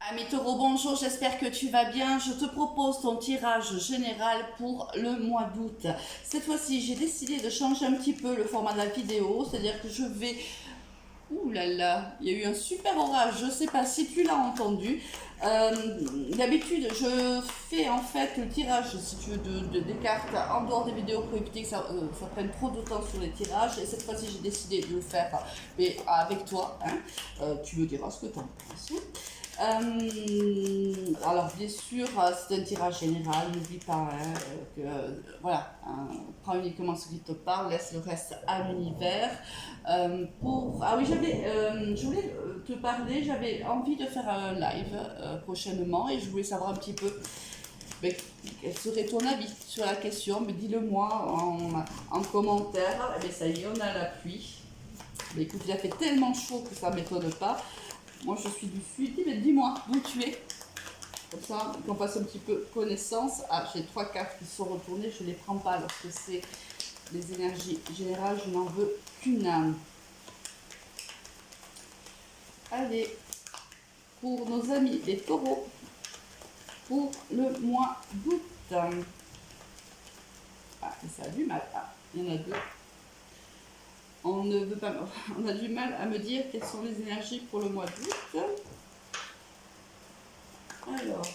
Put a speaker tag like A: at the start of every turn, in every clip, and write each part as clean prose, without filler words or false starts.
A: Ami Taureau, bonjour, j'espère que tu vas bien. Je te propose ton tirage général pour le mois d'août. Cette fois-ci, j'ai décidé de changer un petit peu le format de la vidéo, c'est-à-dire que je vais... Ouh là là, il y a eu un super orage, je ne sais pas si tu l'as entendu. D'habitude, je fais en fait le tirage, si tu veux, des cartes en dehors des vidéos pour éviter que ça prenne trop de temps sur les tirages. Et cette fois-ci, j'ai décidé de le faire mais avec toi. Hein. Tu me diras ce que tu en penses. Alors bien sûr, c'est un tirage général, n'oublie pas voilà, prends uniquement ce qui te parle, laisse le reste à l'univers. Ah oui, je voulais te parler, j'avais envie de faire un live prochainement et je voulais savoir un petit peu mais, quel serait ton avis sur la question, mais dis-le moi en commentaire. Et bien ça y est, on a la pluie. Mais écoute, il a fait tellement chaud que ça ne m'étonne pas. Moi, je suis du sud. Mais dis-moi d'où tu es. Comme ça, qu'on fasse un petit peu connaissance. Ah, j'ai 3 cartes qui sont retournées. Je ne les prends pas lorsque c'est les énergies générales. Je n'en veux qu'une âme. Allez, pour nos amis les taureaux, pour le mois d'août. Ah, mais ça a du mal. Ah, il y en a 2. On ne veut pas. On a du mal à me dire quelles sont les énergies pour le mois d'août. Alors,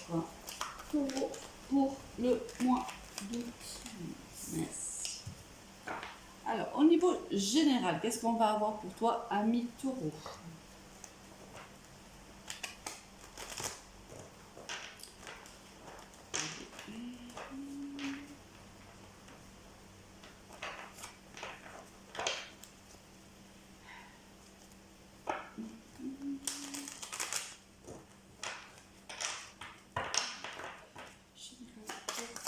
A: taureau pour le mois d'août. Merci. Alors, au niveau général, qu'est-ce qu'on va avoir pour toi, ami taureau?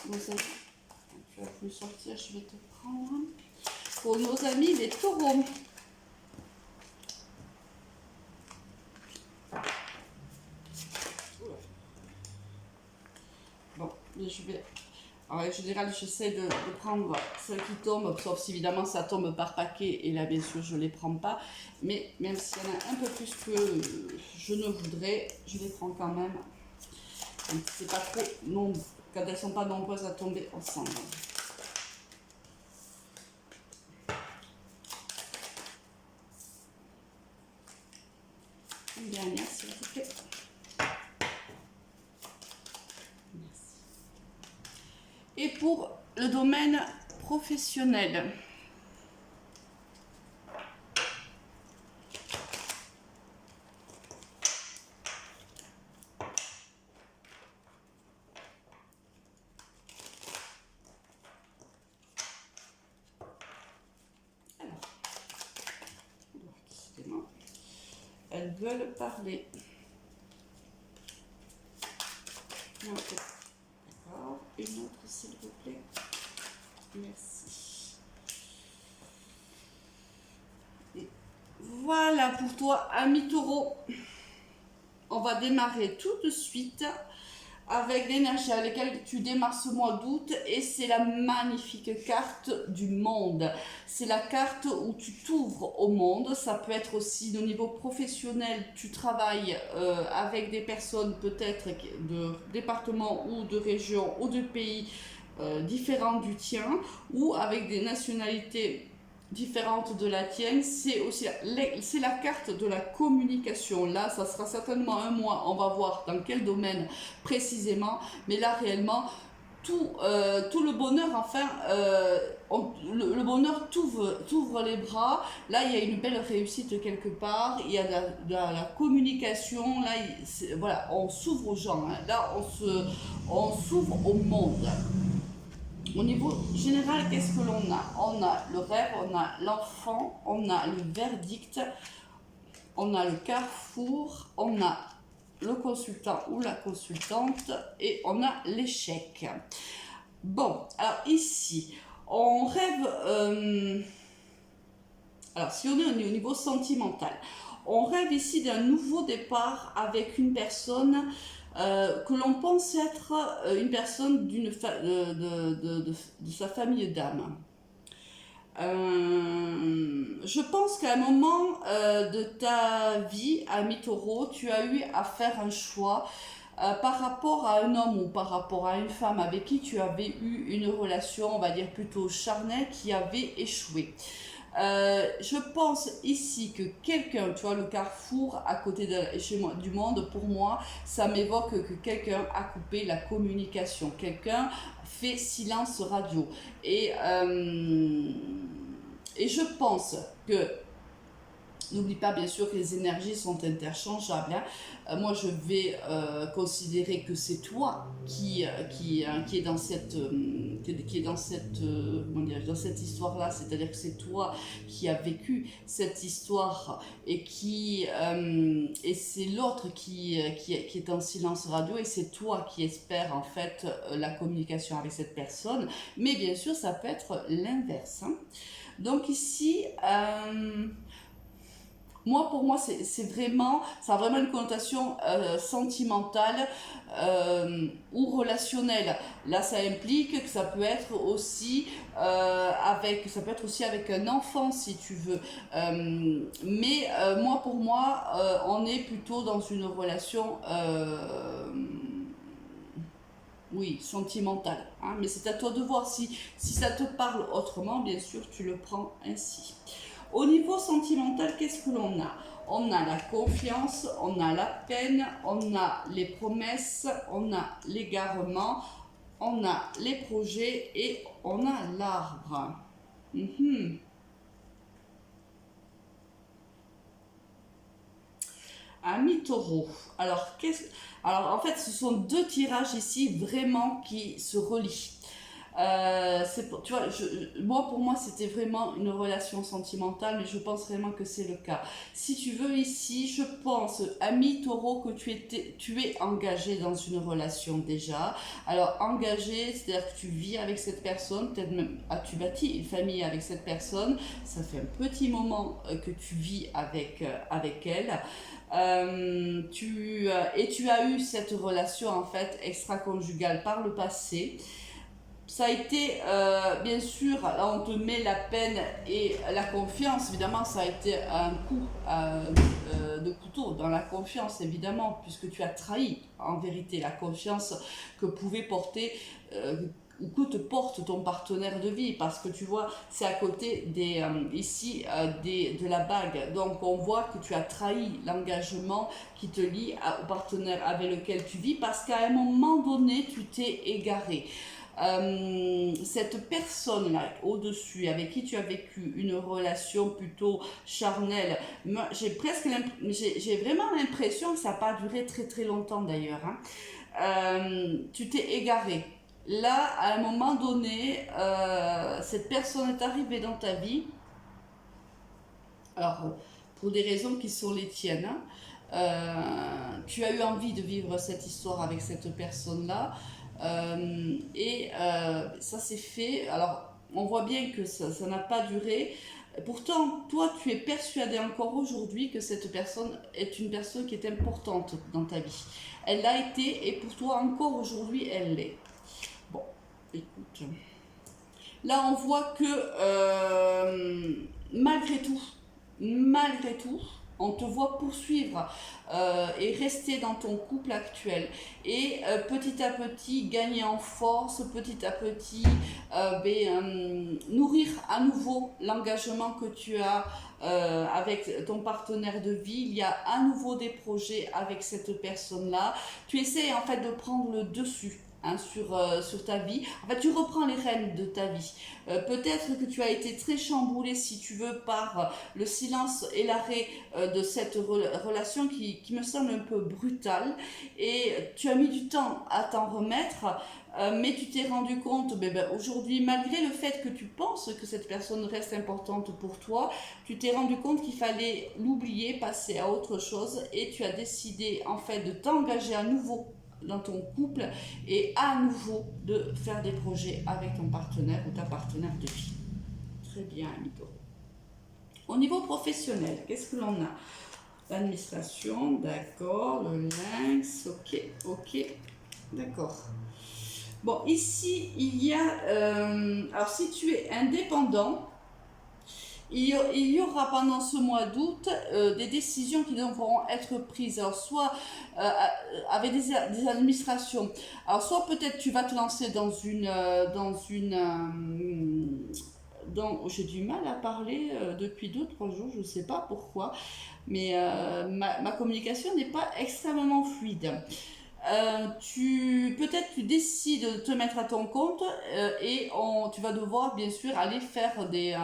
A: Tu vas plus sortir, je vais te prendre. Pour nos amis les taureaux. Bon, je vais... Alors, en général, j'essaie de prendre celles qui tombent, sauf si évidemment ça tombe par paquet, et là, bien sûr, je ne les prends pas. Mais même s'il y en a un peu plus que je ne voudrais, je les prends quand même. C'est pas trop nombreux, quand elles ne sont pas nombreuses à tomber ensemble. Une dernière, s'il vous plaît. Merci. Et pour le domaine professionnel. Elles veulent parler. D'accord. Une autre, s'il vous plaît. Merci. Et voilà pour toi, ami taureau. On va démarrer tout de suite avec l'énergie à laquelle tu démarres ce mois d'août et c'est la magnifique carte du monde. C'est la carte où tu t'ouvres au monde. Ça peut être aussi au niveau professionnel, tu travailles avec des personnes peut-être de départements ou de régions ou de pays différents du tien ou avec des nationalités différente de la tienne, c'est aussi c'est la carte de la communication. Là, ça sera certainement un mois, on va voir dans quel domaine précisément, mais là réellement tout le bonheur, enfin le bonheur t'ouvre les bras. Là il y a une belle réussite quelque part, il y a de la communication, là voilà, on s'ouvre aux gens, hein. Là on s'ouvre au monde. Au niveau général, qu'est-ce que l'on a? On a le rêve, on a l'enfant, on a le verdict, on a le carrefour, on a le consultant ou la consultante et on a l'échec. Bon, alors ici, on rêve... alors si on est au niveau sentimental, on rêve ici d'un nouveau départ avec une personne... que l'on pense être une personne de sa famille d'âme. Je pense qu'à un moment de ta vie, ami Taureau, tu as eu à faire un choix par rapport à un homme ou par rapport à une femme avec qui tu avais eu une relation, on va dire plutôt charnelle, qui avait échoué. Je pense ici que quelqu'un, tu vois, le carrefour à côté de chez moi, du monde, pour moi, ça m'évoque que quelqu'un a coupé la communication. Quelqu'un fait silence radio. Et je pense que n'oublie pas bien sûr que les énergies sont interchangeables. Hein. Moi je vais considérer que c'est toi qui est dans cette, qui est dans cette, comment dire, dans cette histoire-là, c'est-à-dire que c'est toi qui as vécu cette histoire et c'est l'autre qui est en silence radio et c'est toi qui espères en fait la communication avec cette personne. Mais bien sûr ça peut être l'inverse. Hein. Donc ici... moi, pour moi, c'est vraiment, ça a vraiment une connotation sentimentale ou relationnelle. Là, ça implique que ça peut être aussi avec un enfant, si tu veux. Moi, pour moi, on est plutôt dans une relation, oui, sentimentale. Hein, mais c'est à toi de voir si ça te parle autrement, bien sûr, tu le prends ainsi. Au niveau sentimental, qu'est-ce que l'on a? On a la confiance, on a la peine, on a les promesses, on a l'égarement, on a les projets et on a l'arbre. Ami Taureau. Alors, en fait, ce sont deux tirages ici vraiment qui se relient. Tu vois, pour moi, c'était vraiment une relation sentimentale, mais je pense vraiment que c'est le cas. Si tu veux, ici, je pense, ami Taureau, que tu es engagé dans une relation déjà. Alors, engagé, c'est-à-dire que tu vis avec cette personne, peut-être même as-tu bâti une famille avec cette personne, ça fait un petit moment que tu vis avec elle. Tu as eu cette relation en fait extra-conjugale par le passé. Ça a été, bien sûr, là on te met la peine et la confiance, évidemment ça a été un coup de couteau dans la confiance, évidemment, puisque tu as trahi en vérité la confiance que pouvait porter ou que te porte ton partenaire de vie, parce que tu vois, c'est à côté de la bague, donc on voit que tu as trahi l'engagement qui te lie au partenaire avec lequel tu vis, parce qu'à un moment donné, tu t'es égaré. Cette personne-là au-dessus avec qui tu as vécu une relation plutôt charnelle, j'ai vraiment l'impression que ça n'a pas duré très très longtemps d'ailleurs. Hein. Tu t'es égaré. Là, à un moment donné, cette personne est arrivée dans ta vie. Alors, pour des raisons qui sont les tiennes. Hein. Tu as eu envie de vivre cette histoire avec cette personne-là. Ça s'est fait. Alors, on voit bien que ça n'a pas duré. Pourtant, toi, tu es persuadé encore aujourd'hui que cette personne est une personne qui est importante dans ta vie. Elle l'a été et pour toi, encore aujourd'hui, elle l'est. Bon, écoute. Là, on voit que malgré tout, on te voit poursuivre et rester dans ton couple actuel et petit à petit gagner en force, petit à petit nourrir à nouveau l'engagement que tu as avec ton partenaire de vie. Il y a à nouveau des projets avec cette personne-là. Tu essaies en fait de prendre le dessus. Hein, sur ta vie. En fait, tu reprends les rênes de ta vie. Peut-être que tu as été très chamboulé, si tu veux, par le silence et l'arrêt de cette relation qui me semble un peu brutale. Et tu as mis du temps à t'en remettre. Mais tu t'es rendu compte aujourd'hui, malgré le fait que tu penses que cette personne reste importante pour toi, tu t'es rendu compte qu'il fallait l'oublier, passer à autre chose et tu as décidé en fait de t'engager à nouveau dans ton couple et à nouveau de faire des projets avec ton partenaire ou ta partenaire de vie. Très bien, Amito. Au niveau professionnel, qu'est-ce que l'on a? L'administration, d'accord, le lynx, ok, d'accord. Bon, ici, il y a... alors, si tu es indépendant, il y aura pendant ce mois d'août des décisions qui devront être prises. Alors, soit avec des administrations. Alors, soit peut-être tu vas te lancer j'ai du mal à parler depuis 2 3 jours, je ne sais pas pourquoi, mais ma communication n'est pas extrêmement fluide. Peut-être tu décides de te mettre à ton compte tu vas devoir bien sûr aller faire des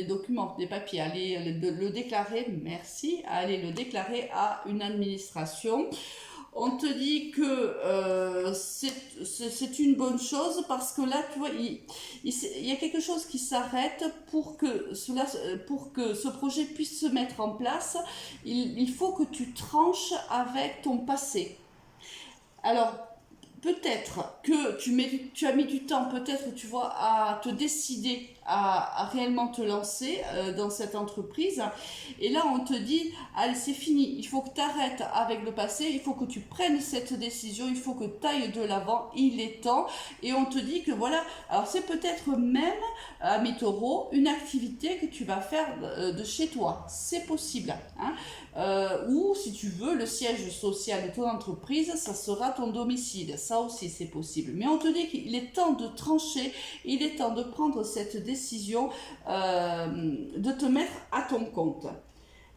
A: documents, des papiers, aller le déclarer, merci, aller le déclarer à une administration. On te dit que c'est une bonne chose parce que là, tu vois, il y a quelque chose qui s'arrête pour que ce projet puisse se mettre en place. Il faut que tu tranches avec ton passé. Alors, peut-être que tu as mis du temps, peut-être, tu vois, à te décider à réellement te lancer dans cette entreprise. Et là, on te dit, allez, c'est fini, il faut que tu arrêtes avec le passé, il faut que tu prennes cette décision, il faut que tu ailles de l'avant, il est temps. Et on te dit que voilà, alors c'est peut-être même, mes taureaux, une activité que tu vas faire de chez toi. C'est possible. Hein. Ou si tu veux, le siège social de ton entreprise, ça sera ton domicile. Ça aussi, c'est possible. Mais on te dit qu'il est temps de trancher, il est temps de prendre cette décision, de te mettre à ton compte.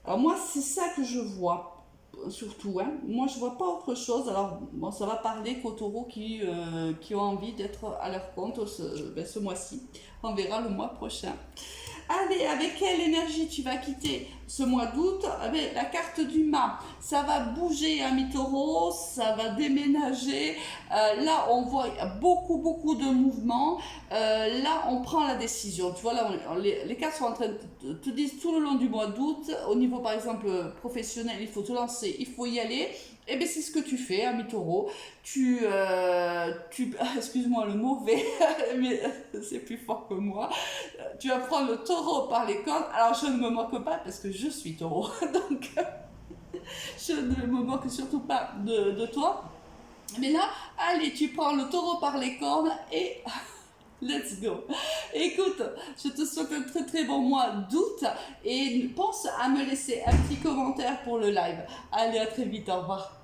A: Alors moi, c'est ça que je vois, surtout. Hein. Moi, je vois pas autre chose. Alors, bon, ça va parler qu'aux taureaux qui ont envie d'être à leur compte ce mois-ci. On verra le mois prochain. Allez, avec quelle énergie tu vas quitter ce mois d'août? Avec la carte du mât, ça va bouger à mi-taureau, ça va déménager. Là, on voit beaucoup de mouvements. Là, on prend la décision. Tu vois, là, les cartes sont en train de te dire tout le long du mois d'août, au niveau, par exemple, professionnel, il faut te lancer, il faut y aller. Eh bien, c'est ce que tu fais, ami taureau. Excuse-moi le mauvais, mais c'est plus fort que moi. Tu vas prendre le taureau par les cornes. Alors, je ne me moque pas parce que je suis taureau. Donc, je ne me moque surtout pas de toi. Mais là, allez, tu prends le taureau par les cornes et let's go. Écoute, je te souhaite un très bon mois d'août et pense à me laisser un petit commentaire pour le live. Allez, à très vite, au revoir.